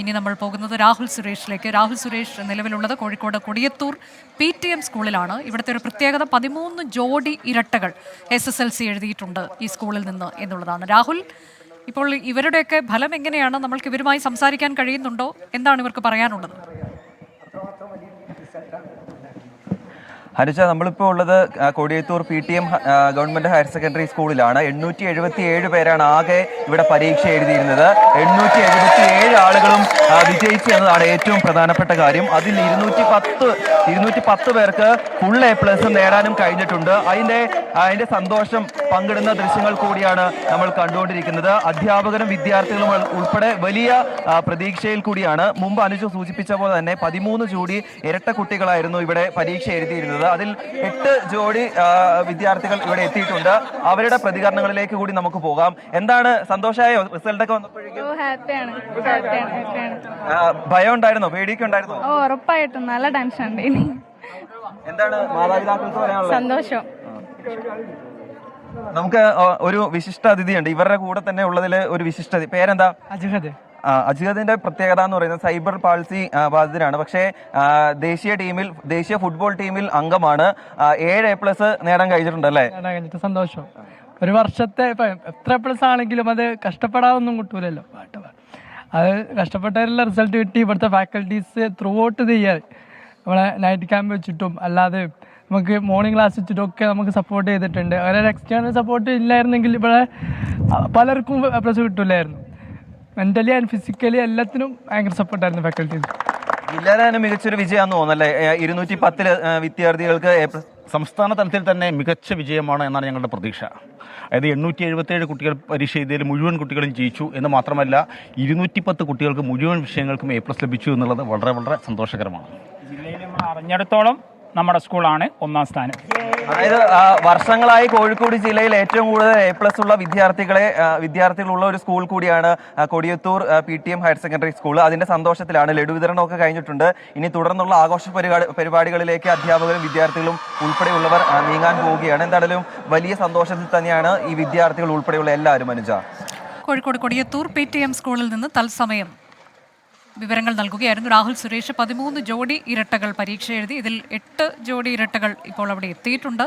ഇനി നമ്മൾ പോകുന്നത് രാഹുൽ സുരേഷിലേക്ക്. രാഹുൽ സുരേഷ് നിലവിലുള്ളത് കോഴിക്കോട് കൊടിയത്തൂർ PTM സ്കൂളിലാണ്. ഇവിടുത്തെ ഒരു പ്രത്യേകത 13 ജോഡി ഇരട്ടകൾ SSLC എഴുതിയിട്ടുണ്ട് ഈ സ്കൂളിൽ നിന്ന് എന്നുള്ളതാണ്. രാഹുൽ, ഇപ്പോൾ ഇവരുടെയൊക്കെ ഫലം എങ്ങനെയാണ്? നമ്മൾക്ക് ഇവരുമായി സംസാരിക്കാൻ കഴിയുന്നുണ്ടോ? എന്താണ് ഇവർക്ക് പറയാനുള്ളത്? ഹരിച്ച, നമ്മളിപ്പോൾ ഉള്ളത് Kodiyathur PTM government higher secondary സ്കൂളിലാണ്. 877 പേരാണ് ആകെ ഇവിടെ പരീക്ഷ എഴുതിയിരുന്നത്. 877 ആളുകളും വിജയിച്ചു എന്നതാണ് ഏറ്റവും പ്രധാനപ്പെട്ട കാര്യം. അതിൽ 210 പേർക്ക് ഫുൾ A+ നേടാനും കഴിഞ്ഞിട്ടുണ്ട്. അതിന്റെ സന്തോഷം പങ്കിടുന്ന ദൃശ്യങ്ങൾ കൂടിയാണ് നമ്മൾ കണ്ടുകൊണ്ടിരിക്കുന്നത്. അധ്യാപകരും വിദ്യാർത്ഥികളും ഉൾപ്പെടെ വലിയ പ്രതീക്ഷയിൽ കൂടിയാണ്. മുമ്പ് അനുജു സൂചിപ്പിച്ച പോലെ തന്നെ 13 ജോഡി ഇരട്ട കുട്ടികളായിരുന്നു ഇവിടെ പരീക്ഷ എഴുതിയിരുന്നത്. അതിൽ 8 ജോഡി വിദ്യാർത്ഥികൾ ഇവിടെ എത്തിയിട്ടുണ്ട്. അവരുടെ പ്രതികരണങ്ങളിലേക്ക് കൂടി നമുക്ക് പോകാം. എന്താണ്, സന്തോഷമായോ റിസൾട്ട് ഒക്കെ വന്നപ്പോഴേക്കും? ഭയം ഉണ്ടായിരുന്നോ? പേടിയൊക്കെ ഉണ്ടായിരുന്നോ? ഉറപ്പായിട്ടും നല്ല ടെൻഷൻ ഉണ്ട്. എന്താണ് മാതാപിതാക്കൾക്ക് പറയാനുള്ളത്? സന്തോഷം. നമുക്ക് ഒരു വിശിഷ്ട അതിഥിയുണ്ട് ഇവരുടെ കൂടെ തന്നെ ഉള്ളതിൽ. ഒരു വിശിഷ്ട പേരെന്താ? അജിഹദിന്റെ പ്രത്യേകത എന്ന് പറയുന്നത് സൈബർ പാൾസി ബാധിതരാണ്. പക്ഷേ ദേശീയ ഫുട്ബോൾ ടീമിൽ അംഗമാണ്. 7 A+ നേടാൻ കഴിഞ്ഞിട്ടുണ്ടല്ലേ? സന്തോഷം. ഒരു വർഷത്തെ എത്ര A+ ആണെങ്കിലും അത് കഷ്ടപ്പെടാതൊന്നും കിട്ടൂലല്ലോ. അത് കഷ്ടപ്പെട്ടവരെല്ലാം റിസൾട്ട് കിട്ടി. ഇവിടുത്തെ faculties through out the year നമ്മളെ നൈറ്റ് ക്യാമ്പ് വെച്ചിട്ടും അല്ലാതെ നമുക്ക് മോർണിംഗ് ക്ലാസ് വെച്ചിട്ടും ഒക്കെ നമുക്ക് സപ്പോർട്ട് ചെയ്തിട്ടുണ്ട്. അവരെ എക്സ്റ്റേണൽ സപ്പോർട്ട് ഇല്ലായിരുന്നെങ്കിൽ ഇവിടെ പലർക്കും A+ കിട്ടില്ലായിരുന്നു. മെന്റലി ആൻഡ് ഫിസിക്കലി എല്ലാത്തിനും ഭയങ്കര സപ്പോർട്ടായിരുന്നു ഫാക്കൽറ്റീസ്. ജില്ലയിലെ മികച്ചൊരു വിജയമാണെന്ന് തോന്നുന്നല്ലേ? 210 വിദ്യാർത്ഥികൾക്ക് സംസ്ഥാന തലത്തിൽ തന്നെ മികച്ച വിജയമാണ് എന്നാണ് ഞങ്ങളുടെ പ്രതീക്ഷ. അതായത് 877 കുട്ടികൾ പരീക്ഷ എഴുതിയതിൽ മുഴുവൻ കുട്ടികളും ജയിച്ചു എന്ന് മാത്രമല്ല 210 കുട്ടികൾക്ക് മുഴുവൻ വിഷയങ്ങൾക്കും A+ ലഭിച്ചു എന്നുള്ളത് വളരെ വളരെ സന്തോഷകരമാണ്. ജില്ലയിൽ നമ്മൾ അറിഞ്ഞിടത്തോളം നമ്മുടെ സ്കൂളാണ് 1ാം സ്ഥാനം. അതായത് വർഷങ്ങളായി കോഴിക്കോട് ജില്ലയിൽ ഏറ്റവും കൂടുതൽ A+ ഉള്ള വിദ്യാർത്ഥികളുള്ള ഒരു സ്കൂൾ കൂടിയാണ് Kodiyathur PTM higher secondary school. അതിന്റെ സന്തോഷത്തിലാണ്. ലഡു വിതരണമൊക്കെ കഴിഞ്ഞിട്ടുണ്ട്. ഇനി തുടർന്നുള്ള ആഘോഷ പരിപാടികളിലേക്ക് അധ്യാപകരും വിദ്യാർത്ഥികളും ഉൾപ്പെടെയുള്ളവർ നീങ്ങാൻ പോവുകയാണ്. എന്തായാലും വലിയ സന്തോഷത്തിൽ തന്നെയാണ് ഈ വിദ്യാർത്ഥികൾ ഉൾപ്പെടെയുള്ള എല്ലാവരും. അനുജ, കോഴിക്കോട് കൊടിയത്തൂർ PTM സ്കൂളിൽ നിന്ന് തത്സമയം വിവരങ്ങൾ നൽകുകയായിരുന്നു രാഹുൽ സുരേഷ്. 13 ജോഡി ഇരട്ടകൾ പരീക്ഷ എഴുതി. ഇതിൽ 8 ജോഡി ഇരട്ടകൾ ഇപ്പോൾ അവിടെ എത്തിയിട്ടുണ്ട്.